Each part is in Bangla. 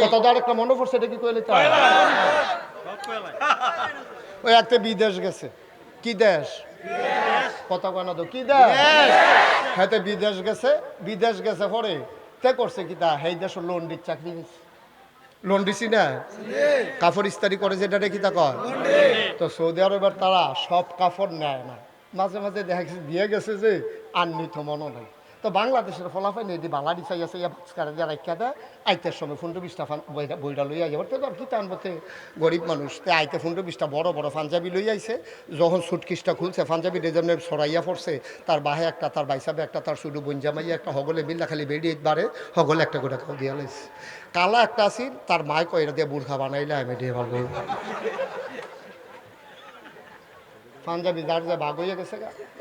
কত দ্বার একটা মনে পড়ছে, এটা কি কইলে চাই? ওই একটা বিদেশ গেছে। কি দেশ? কথা কয় না তো, কি দেশ? হ্যাঁ, বিদেশ গেছে। বিদেশ গেছে পরে তে করছে কি তা, সেই দেশ লন্ডির চাকরি নিছে। লন্ডিসি না, কাপড় ইস্তারি করে যেটা কি তা কয়। তো সৌদি আরবের তারা সব কাপড় নেয় না, মাঝে মাঝে দেখা গেছে দিয়ে গেছে যে আর নিত মনে নাই। তো বাংলাদেশের ফলাফল এটি বাংলা দিশাই আছে, বাসকারে দিয়ে রাখা দেয়। আইতের সময় 15-20টা বইটা লইয়া যাবার তো আর কি টানবতে গরিব মানুষ। তো আইতে 15-20টা বড় বড় পাঞ্জাবি লই আইছে। যখন সুটকিসটা খুলছে পাঞ্জাবি রেজনের সরাইয়া পড়ছে, তার বাহে একটা, তার বাইসাবে একটা, তার শুধু বঞ্জামাইয়া একটা, হগলে মিল্লা খালি বেরিয়ে বাড়ে, হগলে একটা করে খাও দিয়া লাইছে। কালা একটা আসিল, তার মায় কয় এটা দিয়ে বুর্খা বানাইলে আমি দিয়ে ভালো পাঞ্জাবি যার যে ভাগ হয়ে গেছে,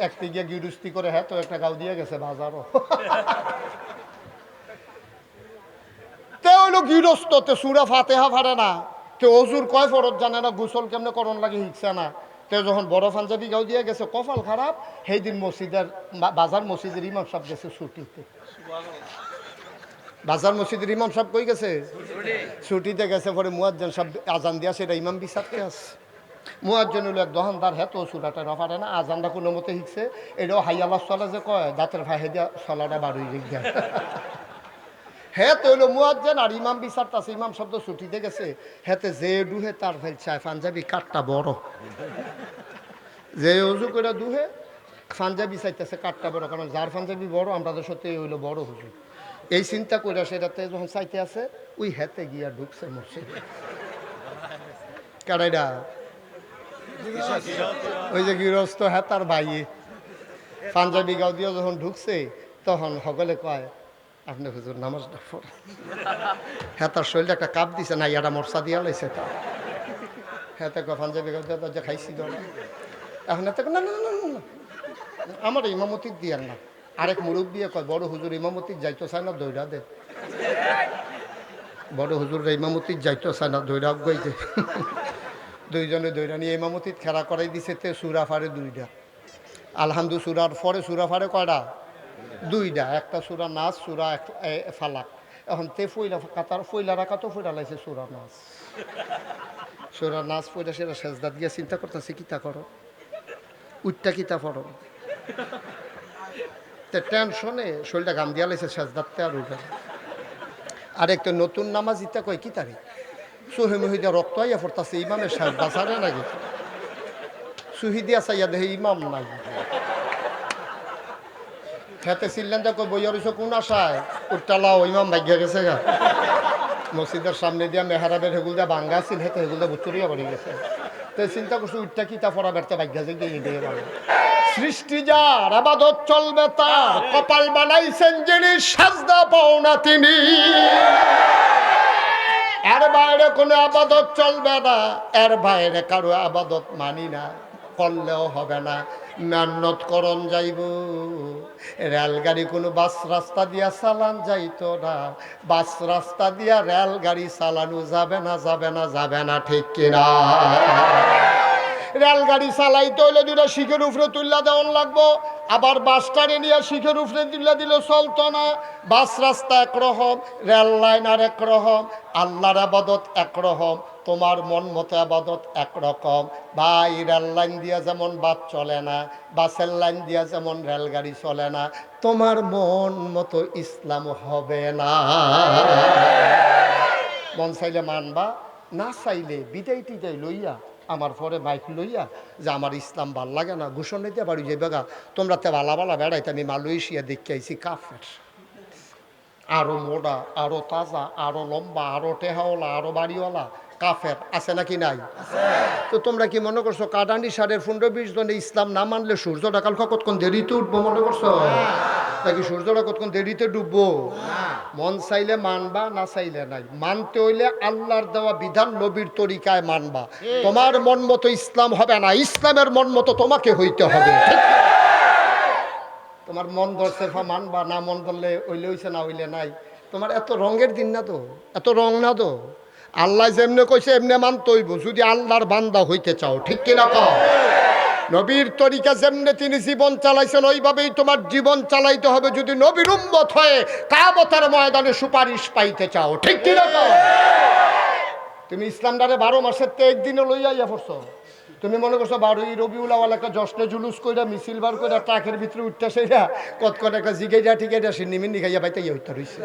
একটি গিয়ে গিরুস্তি করে, হ্যাঁ তো একটা গাও দিয়ে গেছে বাজারও। তে হইলো গৃহস্থ, তে সুরা ফাতেহা পারে না, তে অজুর কয় ফরজ জানে না, গোসল কেমনে করণ লাগে শিখছে না। তে যখন বড় পাঞ্জাবি গাও দিয়ে গেছে, কপাল খারাপ, সেই দিন মসজিদের বাজার মসজিদের ইমাম সাহেব গেছে ছুটিতে। বাজার মসজিদের ইমাম সাহেব কই গেছে? ছুটিতে গেছে। পরে মুয়াজ্জিন সাহেব আজান দিয়া সেটা ইমাম বিচারতে আছে। মুয়াজ্জিন হলো এক দোকানদার, হ্যাঁ তো সুরাটা না পারে না, আজানটা কোনো মতে শিখছে। এটাও হাইয়াল্লাহ চলা যে কয়, দাঁতের ফাঁহে দিয়া চলাটা বাড়ি গিয়া। হ্যাঁ তো হইলো মুয়াজ্জিন আর ইমাম বিচারতে আছে। ইমাম শব্দ ছুটিতে গেছে। হেতে যে ডুহে তার ফেলছে পাঞ্জাবি কাঠটা বড়, যে অজু করে দুহে পাঞ্জাবি চাইতেছে কাঠটা বড়, কারণ যার পাঞ্জাবি বড় আমাদের সত্যি হইলো বড় হুজুর। এই চিন্তা করে সেটাতে যখন চাইতে আছে, ওই হেতে গিয়া ঢুকছে মসজিদে। কারাইডা ওই যে গৃহস্থ, হ্যাঁ তার ভাইয়ে পাঞ্জাবি গাও দিয়ে যখন ঢুকছে, তখন সকলে কয় আপনি হুজুর নামাজটা পড়ে। হ্যাঁ তার শরীরে একটা কাপ দিছে না, ইয়াটা মরসা দিয়া লাইছে তা। হ্যাঁ তো পাঞ্জাবি গাও দিয়ে যে খাইছি দল, এখন এত না না না না আমার ইমামতির দিয়ার না। আরেক মুরব্বী কয় বড় হুজুর ইমামতির যাইতো চায় না, দৈরা দে। বড় হুজুর ইমামতির যাইতো চায় না, দৈরা গাইতে। দুইজনে দৈরা নিয়ে ইমামতির খেলা করাই দিছে। তে সুরা ফাড়ে দুইটা, আলহামদু সুরার পরে সুরা ফাড়ে কয়টা? দুইটা। একটা সুরা নাচ, সুরা ফালাক। এখন তে ফইলা কাতার ফইলা রাখা তো ফইলা লাইছে সুরা নাচ। সুরা নাচ ফইলা সেটা সেজদাত গিয়া চিন্তা করতেছে কিতা করো, উঠটা কিতা পড়ো। তে টেনশনে শরীরটা গাম দিয়া লাইছে সেজদাতে আর উঠে। আর একটা নতুন নামাজ ইত্যা কয় কি তারিখ সুহে মুহিদা রক্ত আইয়া পড়তাছে, ইমামের সেজদা ছাড়ে নাকি? সুহিদিয়া চাইয়া দেখে ইমাম নাই। খেতে ছিলেন দেখো বইয়া রইছ কোন আশায়, উঠটালাও ইমাম ভাগ্য গেছে গা। মসজিদের সামনে দিয়া মেহারাবের হেগুল দিয়া ভাঙ্গা ছিল, হেতে হেগুল দিয়া বুচুরিয়া পড়ে গেছে। তো চিন্তা করছো উঠটা কি তা পড়া বেড়তে ভাগ্য যে গিয়ে দিয়ে পারে। সৃষ্টি যার আবাদত চলবে তার, কপাল বানাইছেন যিনি সাজদা পাও না তিনি। এর বাইরে কোনো আবাদত চলবে না, এর বাইরে কারো আবাদত মানি না, করলেও হবে না। মেহনত করন যাইব, রেলগাড়ি কোনো বাস রাস্তা দিয়া চালান যাইতো না, বাস রাস্তা দিয়া রেলগাড়ি চালানো যাবে না, যাবে না, যাবে না, ঠিক কিনা? রেলগাড়ি চালাইতে হইলে দুটা শিখের উপরে তুল্লা দেওয়ান লাগবো, আবার বাসটারে নিয়ে শিখের উপরে তুল্লা দিলে চলতো না। বাস রাস্তা একরকম, রেল লাইন আর একরকম, আল্লাহর আবাদত একরকম, তোমার মন মতো আবাদত একরকম। ভাই রেল লাইন দিয়া যেমন বাস চলে না, বাসের লাইন দিয়া যেমন রেলগাড়ি চলে না, তোমার মন মতো ইসলাম হবে না। মন চাইলে মানবা, না চাইলে বিদায় টিদাই লইয়া আমার পরে মাইক লইয়া যে আমার ইসলাম ভাল লাগে না, ঘোষণ দিতে বাড়ি যাইবে গা। তোমরা তে বালা বালা বেড়াইতে আমি মালয়েশিয়া দেখতে আইছি কাফের, আরো মোটা, আরো তাজা, আরো লম্বা, আরো টেহাওয়ালা, আরো বাড়িওয়ালা কাফের আছে নাকি নাই? তো তোমরা কি মনে করছো কাটানি সারের 15-20 জনে ইসলাম না মানলে সূর্যটা কাল কতক্ষণ দেরিতে উঠবো মনে করছো? নাকি সূর্যটা কতক্ষণ দেরিতে ডুববো? মন চাইলে মানবা, না চাইলে নাই। মানতে হইলে আল্লাহর দেওয়া বিধান নবীর তরিকায় মানবা। তোমার মন মতো ইসলাম হবে না, ইসলামের মন মতো তোমাকে হইতে হবে। তোমার মন ধরছে মানবা, না মন ধরলে হইলে হইছে, না হইলে নাই। তোমার এত রঙের দিন না তো, এত রং না তো। আল্লাহ যেমনে কইছে এমনি মানতে হইব যদি আল্লাহর বান্দা হইতে চাও, ঠিক কিনা কও? নবীর তরিকা যেমনে তিনি জীবন চালাইছেন ওইভাবেই তোমার জীবন চালাইতে হবে যদি নবীর উম্মত হয়ে কিয়ামতের ময়দানে সুপারিশ পাইতে চাও, ঠিক কিনা কও? তুমি ইসলামটারে 12 মাসের তে একদিনে লইয়া ইয়া পড়ছো। তুমি মনে করছো 12ই রবিউল আউয়াল একটা জশ্নে জুলুস কইরা মিছিল বার কইরা ট্রাকের ভিতরে উঠতে সেইরা কতক্ষণ একটা জিগাইয়া ঠিকাইয়া সিন্নিমিন্নি খাইয়া বাইতে ইয়া উত্তর হইছে।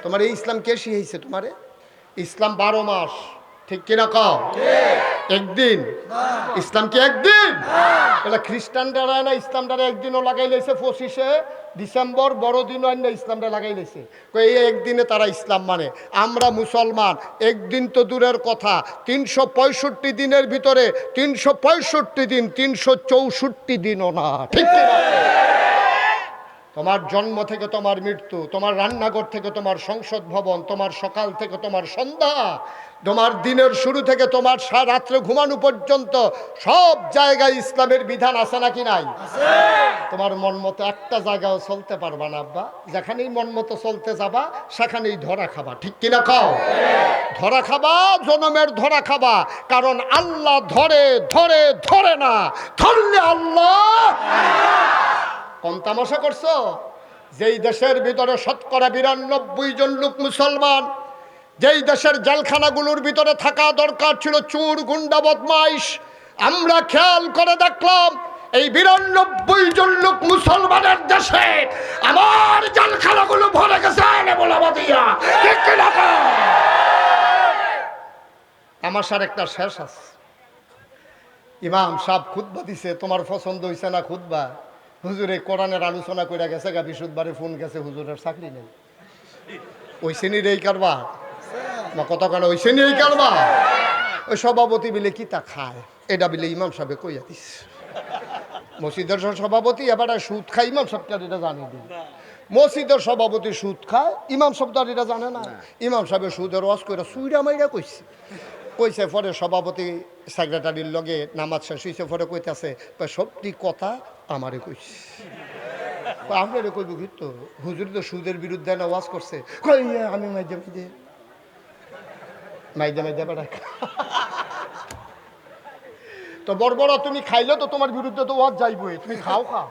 তোমার এই ইসলাম কে শিখাইছে তোমারে? ইসলাম 12 মাস, ঠিক কিনা কও? একদিন ইসলাম কি একদিন? এটা খ্রিস্টানরা না ইসলামটারে একদিনও লাগাই লাইছে 25শে ডিসেম্বর বড়দিন না ইসলামটা লাগাই লাইছে। এই একদিনে তারা ইসলাম মানে। আমরা মুসলমান একদিন তো দূরের কথা, 365 দিনের ভিতরে 365 দিন 364 দিনও না, ঠিক কিনা? তোমার জন্ম থেকে তোমার মৃত্যু, তোমার রান্নাঘর থেকে তোমার সংসদ ভবন, তোমার সকাল থেকে তোমার সন্ধ্যা, তোমার দিনের শুরু থেকে তোমার রাত্রে ঘুমানো পর্যন্ত সব জায়গায় ইসলামের বিধান আছে নাকি নাই? তোমার মন মতো একটা জায়গাও চলতে পারবা না আব্বা। যেখানেই মন মতো চলতে যাবা সেখানেই ধরা খাবা, ঠিক কিনা খাও? ধরা খাবা, জনমের ধরা খাবা। কারণ আল্লাহ ধরে ধরে ধরে না, ধরলে আল্লাহ। কোন তামাশা করছো? যেই দেশের ভিতরে 92% জন লোক মুসলমান, যেই দেশের জেলখানাগুলোর ভিতরে থাকা দরকার ছিল চোর গুন্ডা বদমাইশ, আমরা খেয়াল করে দেখলাম এই 92 জন লোক মুসলমানের দেশে আমার জেলখানাগুলো ভরে গেছে। তামাশার একটা শেষ আছে। ইমাম সাহেব খুতবা দিছে, তোমার পছন্দ হইছে না খুতবা? হুজুরে কোরআনের আলোচনা করে গেছে গা, বিশুদ্ধবারে ফোন গেছে, হুজুরের চাকরি নেই। ওই শ্রেণীর এই কারবা বা কতক্ষণ ওই শ্রেণীর এই কারবা। ওই সভাপতি বিলে কি তা খায় এটা বিলে ইমাম সাহেব কইয়া দিস। মসজিদের সভাপতি এবার সুদ খায়, ইমাম সাহেব এটা জানিয়ে দিন। মসজিদের সভাপতি সুদ খায়, ইমাম সাহেব এটা জানে না। ইমাম সাহেবের সুদের ওয়াজ করে সুইরা মাইরা কইছে। কইছে পরে সভাপতি সেক্রেটারির লগে নামাজ শেষ হইছে, পরে কইতেছে সবটি কথা আমারে কইছে। আপনারে কইব কিন্তু হুজুর তো সুদের বিরুদ্ধে না ওয়াজ করছে। কই আমি মাইদে মাইদে মাইদে মাইদে বেড়া তো বড় বড় তুমি খাইলে তো তোমার বিরুদ্ধে তো ওয়াজ যাইবই। তুমি খাও খাও,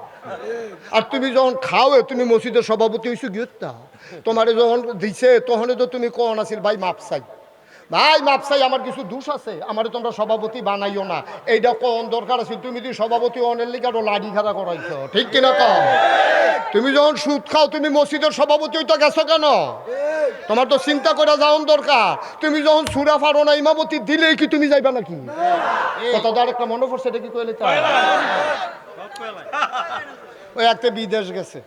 আর তুমি যখন খাও তুমি মসজিদের সভাপতি হইছো গিয়েতা, তোমারে যখন দিছে তখন তো তুমি কোন আছিল ভাই মাপ চাই, ভাই মাপ চাই, আমার কিছু দোষ আছে, আমারে তোমরা সভাপতি বানাইও না। এইটা কোন দরকার আছে? তুমি যদি সভাপতি অনের লিগে আরো লাঠি খাড়া করাইছো, ঠিক কিনা কম? তুমি যখন সুদ খাও তুমি মসজিদের সভাপতি হইতে গেছো কেন? তোমার তো চিন্তা করে যাওয়ার দরকার। তুমি যখন সুরা ফারো না ইমামতি দিলেই কি তুমি যাইবা নাকি? কথা তো আরেকটা মনে পড়ছে, এটা কি কইলে? ওই একটা বিদেশ গেছে।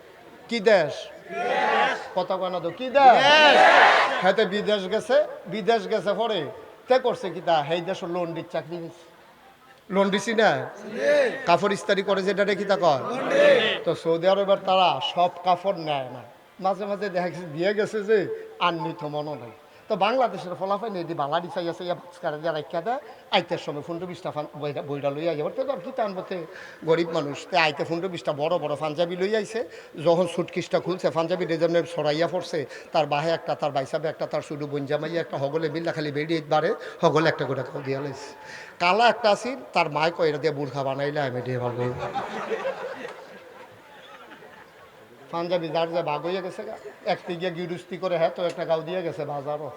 কি দেশ? কথা কয় না তো, কি দেশ? হ্যাঁ বিদেশ গেছে। বিদেশ গেছে পরে তে করছে কি তা সেই দেশের লন্ডির চাকরি নিছে। লন্ডিসি না কাপড় ইস্তারি করে যেটা কি তা কয়। তো সৌদি আরবের তারা সব কাপড় নেয় না, মাঝে মাঝে দেখা গেছে দিয়ে গেছে যে আর নিত মনে নাই। তো বাংলাদেশের ফলাফল এটি বাংলা দিশাই আছে, ইয়া দিয়ে রাখা দেয়। আইতের সময় 15-20টা বইটা লইয়া যাবার তো আর কি টানবতে গরিব মানুষ। তো আইতে 15-20টা বড় বড় পাঞ্জাবি লই আইছে। যখন সুটকিসটা খুলছে পাঞ্জাবি রেজনের ছড়াইয়া পড়ছে, তার বাহে একটা, তার বাইসাবে একটা, তার শুধু বঞ্জামাইয়া একটা, হগলে মিল্লা খালি বেরিয়ে বাড়ে, হগলে একটা করে দিয়া লাইছে। কালা একটা আসিল, তার মায় কয় এটা দিয়ে বুর্খা বানাইলে আমি দিয়ে ভালো পাঞ্জাবি যার যে ভাগ হইয়া গেছে একটি গিয়ে গিরুস্তি করে, হ্যাঁ তো একটা গাও দিয়ে গেছে বাজারও।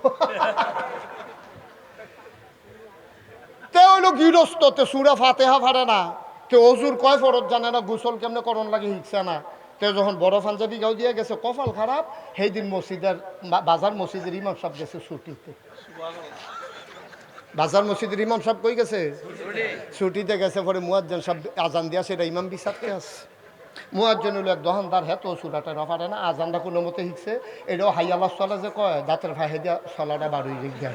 তে হইলো গৃহস্থ, তে সুরা ফাতেহা ফারে না, তে অজুর কয় ফরজ জানে না, গোসল কেমনে করণ লাগে শিখছে না। তে যখন বড় পাঞ্জাবি গাও দিয়ে গেছে, কপাল খারাপ, সেই দিন মসজিদের বাজার মসজিদের ইমাম সাহেব গেছে ছুটিতে। বাজার মসজিদের ইমাম সাহেব কই গেছে? ছুটিতে গেছে। পরে মুয়াজ্জিন সাহেব আজান দিয়া সেটা ইমাম বিচারতে আছে। মুয়াজ্জিন হলো এক দোকানদার, হ্যাঁ তো সুরাটা রফারে না, আজানটা কোনো মতে শিখছে। এটাও হাই আল্লাহ চলা যে কয়, দাঁতের ফাঁহে দিয়া চলাটা বাড়ুই রেখে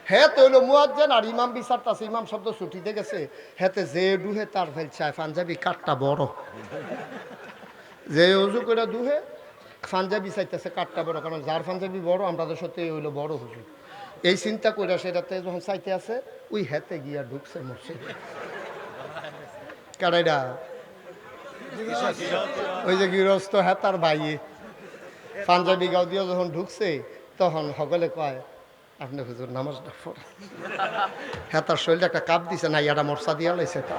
হ্যাঁ তো হইলো মুয়াজ্জিন আর ইমাম বিচারতে আছে। ইমাম শব্দ ছুটিতে গেছে, হেতে যে ডুহে তার ফেল চায় পাঞ্জাবি কাঠটা বড়, যে অজু করে দুহে পাঞ্জাবি চাইতেছে কাঠটা বড়, কারণ যার পাঞ্জাবি বড় আমরা তো সত্যি হইলো বড় হুজুর। এই চিন্তা করে সেটাতে যখন চাইতে আছে ওই হেতে গিয়া ঢুকছে মসজিদে। কারাইডা ওই যে গৃহস্থ, হ্যাঁ তার ভাইয়ে পাঞ্জাবি গাও দিয়ে যখন ঢুকছে তখন সকলে কয় আপনি হুজুর নামাজটা পড়ে। হ্যাঁ তার শরীরে একটা কাপ দিছে না, ইয়াটা মরসা দিয়া লাইছে তা।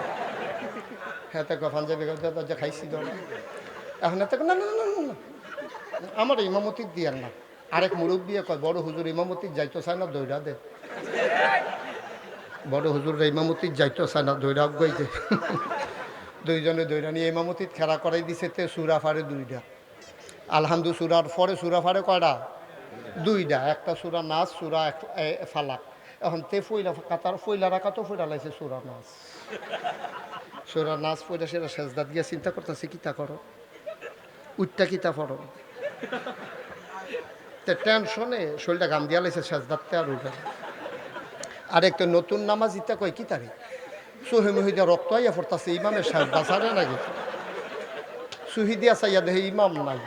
হ্যাঁ তো পাঞ্জাবি গাও দিয়ে যে খাইছি ধরে এখন এত না না না না আমার ইমামতি দিয়ার না, আরেক মুরব্বী কয় বড় হুজুর ইমামতি যাইতো চায় না দৈরা দে। বড় হুজুর ইমামতি যাইতো চায় না দৈরা গইতে। দুইজনে দৈরা নিয়ে ইমামতিত খেলা করাই দিছে তে সুরা ফাড়ে দুইটা। আলহামদু সুরার পরে সুরা ফাড়ে কয়টা? দুইটা। একটা সুরা নাচ, সুরা ফালাক। এখন তে ফইলা কাতার ফইলা রাখা তো ফইলা লাইছে সুরা নাচ। সুরা নাচ ফইলা সেটা সেজদাত গিয়া চিন্তা করতেছে কিতা করো, উঠটা কিতা পড়ো। তে টেনশনে শরীরটা গাম দিয়া লাইছে সেজদাতে আর উঠে। আর একটা নতুন নামাজ ইতা কয় কি তারিখ সুহে মুহিদা রক্ত আইয়া পড়তাছে ইমামের সেজদা ছাড়ে নাকি। সুহি দিয়া চাইয়া দেখে ইমাম নাই।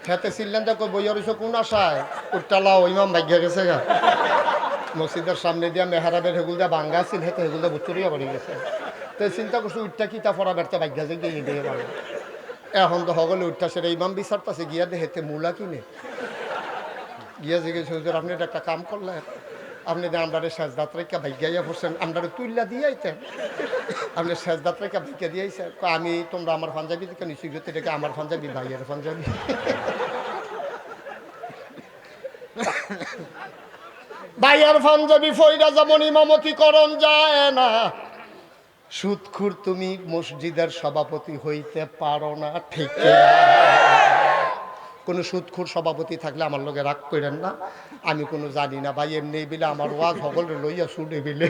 খেতে ছিলেন দেখো বইয়া রইছ কোন আশায় উঠটা লাও ইমাম ভাগ্যা গেছে গা। মসজিদের সামনে দিয়া মেহারাবের হেগুল দিয়া ভাঙ্গা ছিল হেতে হেগুল দিয়া বুচুরিয়া পড়ে গেছে। তো চিন্তা করছো উঠটা কিতা পড়া বেড়তে ভাগ্যা যে গিয়ে দিয়ে পারে। এখন তো সকলে উঠটা সেটা ইমাম বিচারতাছে গিয়া দে হেতে মূলা কিনে গিয়া জিজ্ঞেস হুজুর আপনি একটা কাম করলেন, আপনি যে আমরা সেজদাত রেখা ভাগ্যাইয়া পড়ছেন আমরা তুল্লা দিয়ে আইতেন, আপনি সেজদাত রেখা ভাগ্যা দিয়ে আইছেন। আমি তোমরা আমার পাঞ্জাবি থেকে নিশ্চয় গেতে রেখে আমার পাঞ্জাবি ভাইয়ের পাঞ্জাবি। ভাইয়ার পাঞ্জাবি ফইরা যেমন ইমামতি করণ যায় না, সুদখুর তুমি মসজিদের সভাপতি হইতে পারো না। ঠিক কোনো সুদখুর সভাপতি থাকলে আমার লগে রাগ করেন না, আমি কোনো জানি না ভাই। এমনি বিলে আমার ওয়াজ সকলে লইয়া শুনে বিলে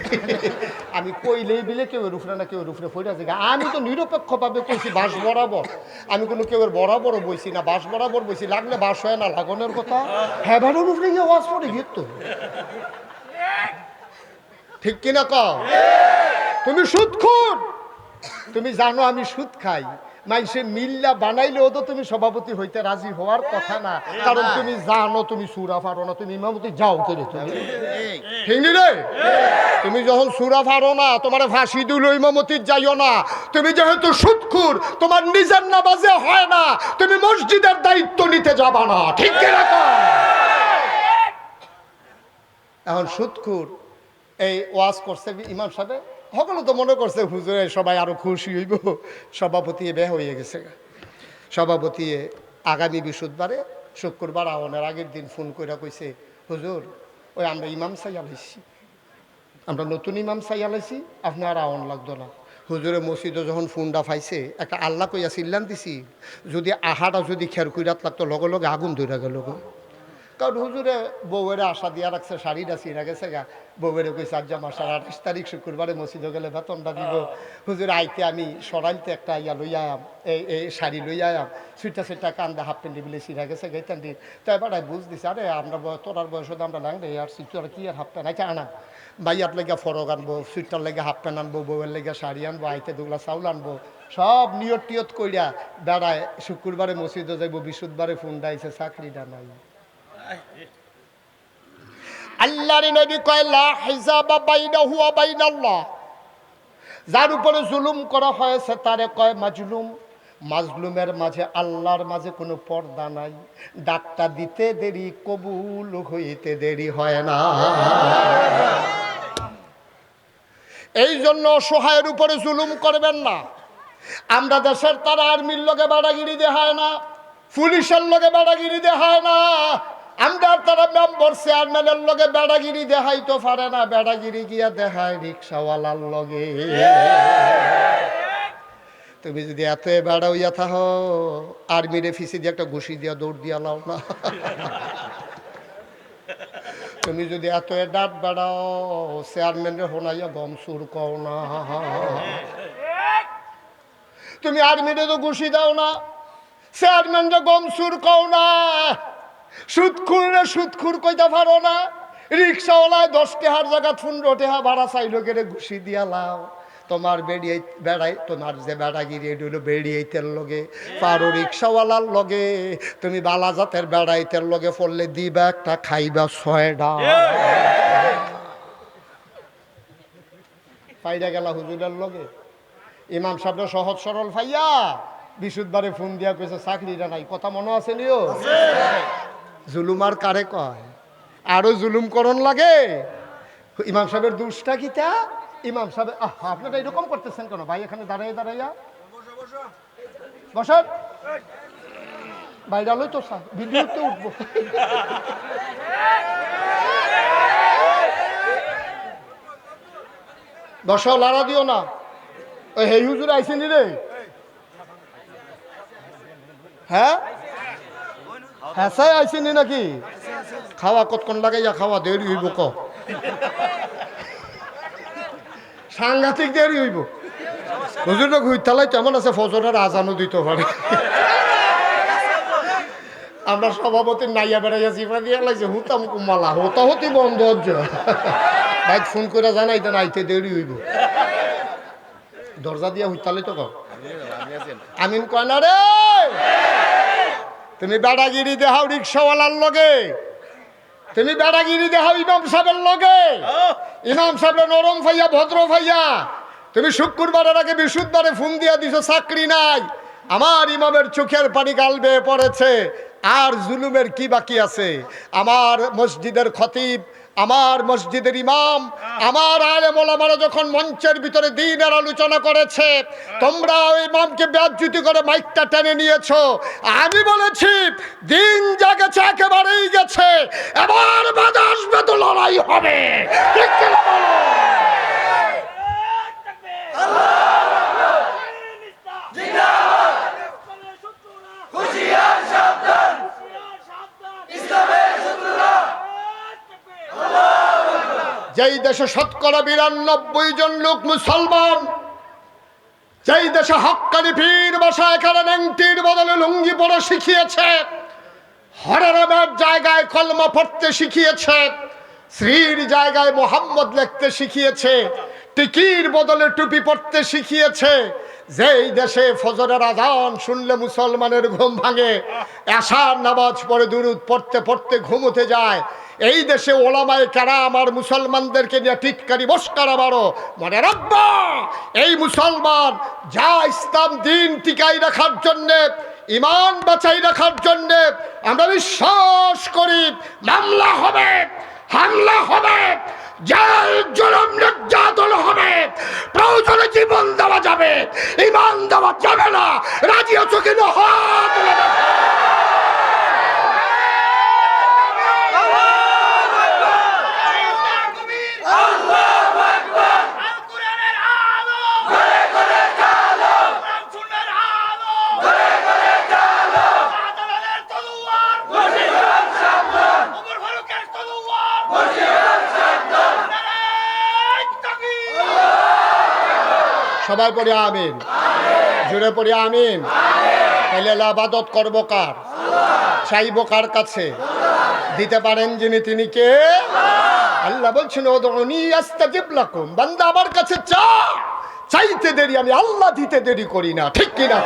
আমি কইলেই বিলে কেউ রুফরে না কেউ রুফরে ফইরা যায়। আমি তো নিরপেক্ষভাবে কইছি বাস বরাবর, আমি কোনো কেউ বরাবরও বইছি না, বাস বরাবর বইছি। লাগলে বাস হয় না লাগানোর কথা। হ্যাঁ ভালো রুফরে গিয়ে ওয়াজ পড়ে গিয়ে তো ঠিক কিনা কও। তুমি সুদখোর, তুমি জানো আমি সুদ খাই, মাইসে মিল্লা বানাইলেও তো তুমি সভাপতি হইতে রাজি হওয়ার কথা না, কারণ তুমি জানো তুমি সুরা ফারো না, তুমি ইমামতি যাও করে তুমি ঠিক রে। তুমি যখন সুরা ফারো না তোমার ফাঁসি দিল ইমামতি যাইও না। তুমি যেহেতু সুদখোর, তোমার নিজের নামাজে হয় না, তুমি মসজিদের দায়িত্ব নিতে যাবা না। ঠিক কিনা এখন সুদখোর এই ওয়াজ করছে ইমাম সাহেব, সকলে তো মনে করছে হুজুরে সবাই আরো খুশি হইব, সভাপতি বে হয়ে গেছে। সভাপতি আগামী বৃহস্পতিবারে শুক্রবার আওয়ানের আগের দিন ফোন করে কইছে হুজুর ওই আমরা ইমাম চাই আলাইছি, আমরা নতুন ইমাম চাই আলাইছি, আপনার আওয়ান লাগতো না। হুজুরে মসজিদে যখন ফোনটা পাইছে একটা আল্লাহ কইয়া চিল্লান দিছি, যদি আহাটা যদি খের কুইরাত লাগতো লগে লগে আগুন ধরে গেল। কারণ হুজুরে বউয়ের আশা দিয়া রাখছে, শাড়িটা চিরা গেছে গা, বউয়ের কইছে আজ মাসার 28 তারিখ শুক্রবারে মসজিদে গেলে বেতনটা দিব। হুজুর আইতে আমি সরাইতে একটা ইয়া লইয়া আয়াম, এই শাড়ি লইয়া আয়াম, সুইটা সুইটা কান্দা হাফ প্যান্ট বিলে চিরা গেছে গাইতান দিন। তো এবার বুঝ দিছে আরে আমরা তোরার বয়সে আমরা লাংড়ে আর সুইটার কি আর হাফ প্যান্ট আইতে আনা, ভাইয়ার লেগে ফরক আনবো, সুইটার লেগে হাফ প্যান্ট আনবো, বউয়ের লেগে শাড়ি আনবো, আইতে দুগুলা চাউল আনবো, সব নিয়ত টিয়ত কইরা বেড়ায় শুক্রবারে মসজিদে যাইব, বৃহস্পতিবারে ফোন ডাইছে চাকরিটা নাই। আল্লাহর নবী কয় লা হিজাবা বাইনাহু ওয়া বাইনাল্লাহ, যার উপরে জুলুম করা হয়েছে তারে কয় মাজলুম। মাজলুমের মাঝে আল্লাহর মাঝে কোনো পর্দা নাই, ডাকটা দিতে দেরি কবুল হইতে দেরি হয় না। এই জন্য অসহায়ের উপরে জুলুম করবেন না। আমরা দেশের তারা আর্মির লগে বাড়াগিরি দেখায় না, পুলিশের লগে বাড়াগিরি দেখায় না, আমরা তারা মেম্বার চেয়ারম্যানের লগে বেড়াগিরি দেখাইতে পারে না, বেড়াগিরি গিয়া দেখায় রিক্সাওয়ালার লগে। তুমি যদি এত বেড়া হইয়া থাকো, আর্মিরে ফিসি দিয়ে একটা ঘুষি দিয়া দৌড় দিয়া লাও না। তুমি যদি এত ডাট বেড়াও, চেয়ারম্যানের হোনাইয়া গম সুর কও না। তুমি আর্মিরে তো ঘুষি দাও না, চেয়ারম্যানরে গম সুর কও না, সুদখুরে সুদখুর কইতে পারো না, রিক্সাওয়ালায় 10 টাকার জায়গা 15 টাকা ভাড়া চাইলো গেলে ঘুষি দিয়া লাও। তোমার বেড়াই তোমার যে বেড়াগিরি এটা হলো বেড়িয়াইতের লগে, পারো রিক্সাওয়ালার লগে। তুমি বালাজাতের বেড়াইতের লগে পড়লে দিবা একটা খাইবা 6টা। পাইরা গেলা হুজুরের লগে, ইমাম সাহেব সহজ সরল ভাইয়া বৃহস্পতিবারে ফোন দিয়া কইছে চাকরিটা নাই, কথা মনে আছে নিও। জুলুম আর কারে কয়, আরো জুলুম করণ লাগে। ইমাম সাহেবের দুষ্টা কিতা, ইমাম সাহেব আপনারা এরকম করতেছেন কেন ভাই? এখানে দাঁড়াইয়া দাঁড়াইয়া বসেন। ভাইরালই তো স্যার, ভিডিওতে উঠবো। দর্শক লাড়া দিও না। ওই হে হুজুর আইসেনি রে? হ্যাঁ হ্যাঁ সাই আইসেনি নাকি? খাওয়া কতক্ষণ লাগাইয়া খাওয়া দেরি হইব ক? সাংঘাতিক দেরি হইব। হুজুরটা ঘুরতালাই কেমন আছে, ফজরের আজানও দিতে পারে। আমরা সভাপতির নাইয়া বেড়াইয়া জিফা দিয়ে লাগছে হুতাম কুমালা হতা হতি বন্ধ হচ্ছে। ভাই ফোন করে জানাইতেন আইতে দেরি হইব। দরজা দিয়া হুইতালে তো কও আমিন কয় না রে। তুমি বেড়াগিরি দেখাও রিক্সাওয়ালার লগে, তুমি বেড়াগিরি দেখাও ইমাম সাহেবের লগে। ইমাম সাহেবের নরম ভাইয়া ভদ্র ভাইয়া, তুমি শুক্রবারের আগে বৃহস্পতিবারে ফোন দিয়া দিছো চাকরি নাই। আমার ইমামের চোখের পানি গাল বেয়ে পড়েছে। আর জুলুমের কি বাকি আছে? আমার মসজিদের খতিব, আমার মসজিদের ইমাম, আমার আলেম ওলামারা যখন মঞ্চের ভিতরে দ্বীনের আলোচনা করেছে, তোমরা ওই ইমামকে বেজ্জতি করে মাইকটা টেনে নিয়েছো। আমি বলেছি দিন যা গেছে একেবারেই গেছে, এবার বাধা আসবে তো লড়াই হবে। ঠিক কি না বলো? যেই দেশে ৯২% লোক মুসলমান, যেই দেশে হক্কানি পীর বসা এখানে নেংটির বদলে লুঙ্গি পরে শিখিয়েছে, হরেরামের জায়গায় কলমা পড়তে শিখিয়েছে, শ্রীর জায়গায় মোহাম্মদ লিখতে শিখিয়েছে, টিকির বদলে টুপি পড়তে শিখিয়েছে, যেই দেশে ফজরের আজান শুনলে মুসলমানের ঘুম ভাঙে, এশার নামাজ পড়ে দুরূদ পড়তে পড়তে ঘুমোতে যায়, এই দেশে ওলামায়ে কেরাম আর মুসলমানদেরকে নিয়ে টিটকারি মস্কারা মারো, মনে রাখবা এই মুসলমান যা ইসলাম দিন টিকাই রাখার জন্যে, ইমান বাঁচাই রাখার জন্যে আমরা বিশ্বাস করি মামলা হবে, হামলা হবে, জেল জুলুম নির্যাতন হবে, প্রয়োজনে জীবন দেওয়া যাবে, ইমান দেওয়া যাবে না। রাজি আছো কিনা? হাত তুলে দেখো। সবাই পড়ি আমিন, জুড়ে পড়ি আমিন। তাহলে ইবাদত করবো কার? চাইবো কার কাছে? দিতে পারেন যিনি, তিনি কে? আল্লাহ বলছেন উদউনি আস্তাজিব লাকুম, বান্দা আমার কাছে চা, চাইতে দেরি আমি আল্লাহ দিতে দেরি করি না। ঠিক কিনা?